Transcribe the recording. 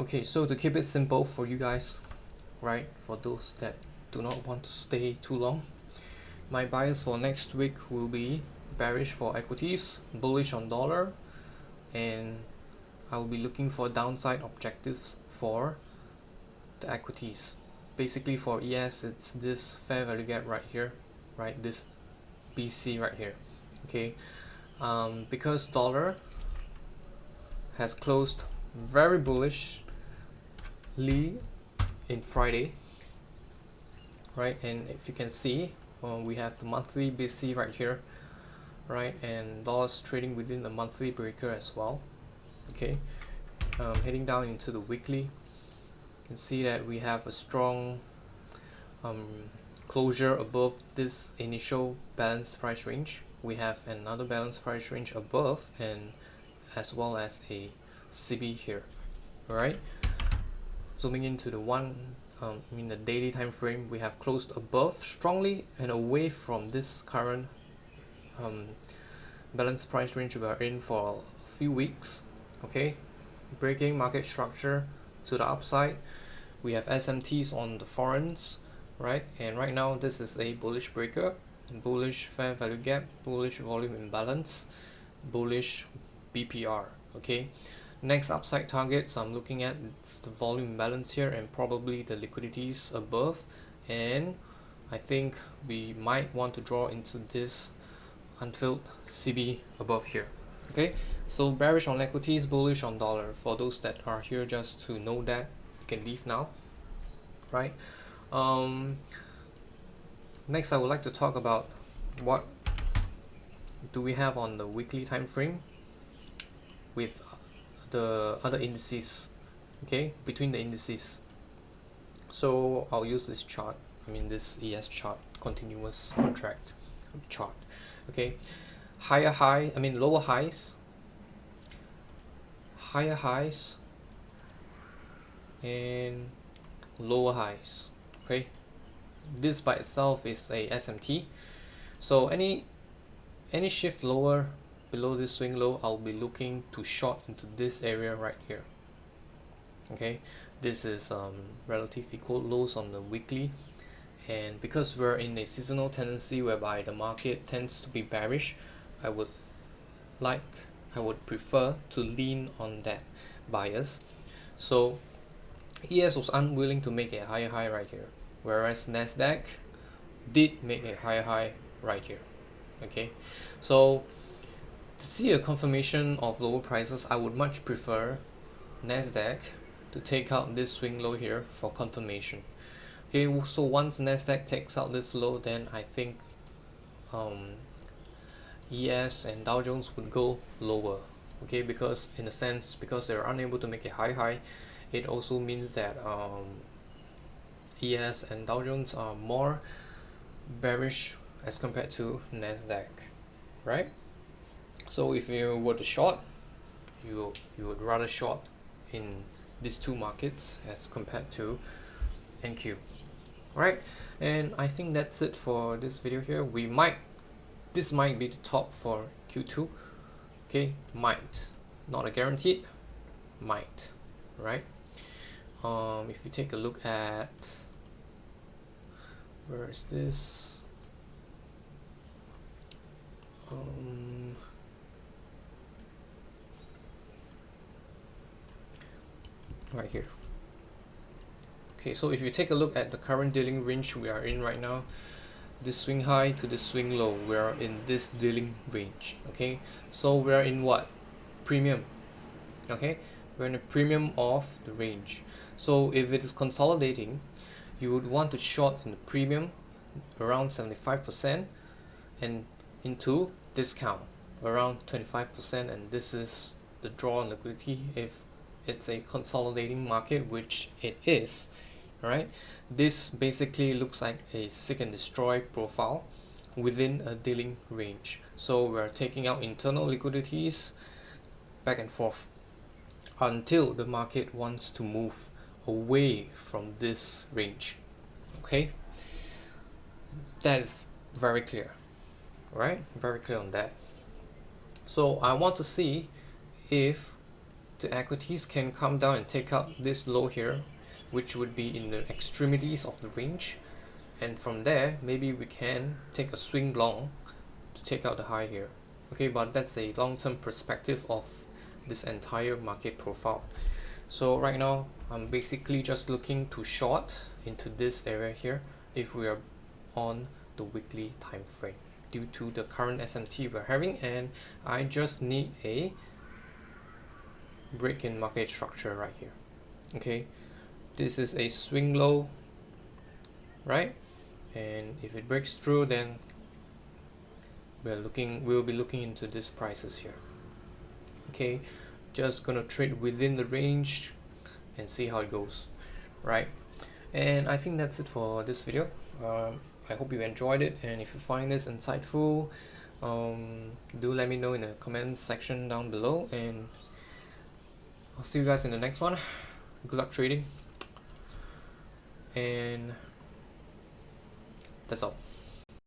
Okay, so to keep it simple for you guys, right, for those that do not want to stay too long, my bias for next week will be bearish for equities, bullish on dollar, and I will be looking for downside objectives for the equities. Basically for ES, it's this fair value gap right here, right, this BC right here. Okay, because dollar has closed very bullishly in Friday, right, and if you can see, we have the monthly BC right here, right, and dollars trading within the monthly breaker as well. Okay, heading down into the weekly, you can see that we have a strong closure above this initial balanced price range. We have another balanced price range above, and as well as a CB here. All right, zooming into the the daily time frame, we have closed above strongly and away from this current balanced price range we are in for a few weeks. Okay, breaking market structure to the upside. We have SMTs on the foreigns, right, and right now this is a bullish breaker, bullish fair value gap, bullish volume imbalance, bullish BPR. Okay, next upside targets I'm looking at, it's the volume imbalance here and probably the liquidities above, and I think we might want to draw into this unfilled CB above here. Okay, so bearish on equities, bullish on dollar. For those that are here just to know that, you can leave now, right? Next I would like to talk about what do we have on the weekly time frame with the other indices, okay, between the indices. So I'll use this chart, this ES chart, continuous contract chart. Okay, lower highs, higher highs, and lower highs. Okay, this by itself is a SMT. So any shift lower below this swing low, I'll be looking to short into this area right here. Okay, this is relative equal lows on the weekly, and because we're in a seasonal tendency whereby the market tends to be bearish, I would prefer to lean on that bias. So ES was unwilling to make a higher high right here, whereas Nasdaq did make a higher high right here. Okay, so to see a confirmation of lower prices, I would much prefer Nasdaq to take out this swing low here for confirmation. Okay, so once Nasdaq takes out this low, then I think ES and Dow Jones would go lower. Okay, because in a sense, because they're unable to make a high, it also means that ES and Dow Jones are more bearish as compared to Nasdaq, right? So if you were to short, you would rather short in these two markets as compared to NQ, right? And I think that's it for this video here. This might be the top for Q2. Okay, might, not a guaranteed, might, right? If you take a look at, where is this? Right here. Okay, so if you take a look at the current dealing range we are in right now, this swing high to this swing low, we are in this dealing range. Okay, so we are in what? Premium. Okay, we're in a premium of the range. So if it is consolidating, you would want to short in the premium around 75% and into discount around 25%, and this is the draw on liquidity if it's a consolidating market, which it is. Alright, this basically looks like a seek and destroy profile within a dealing range. So we're taking out internal liquidities back and forth until the market wants to move away from this range. Okay, that is very clear, right? Very clear on that. So I want to see if the equities can come down and take out this low here, which would be in the extremities of the range, and from there maybe we can take a swing long to take out the high here. Okay, but that's a long-term perspective of this entire market profile. So right now I'm basically just looking to short into this area here if we are on the weekly time frame due to the current SMT we're having, and I just need a break in market structure right here. Okay, this is a swing low, right? And if it breaks through, then we'll be looking into these prices here. Okay, just gonna trade within the range and see how it goes, right? And I think that's it for this video. I hope you enjoyed it, and if you find this insightful, do let me know in the comments section down below, and I'll see you guys in the next one. Good luck trading, and that's all.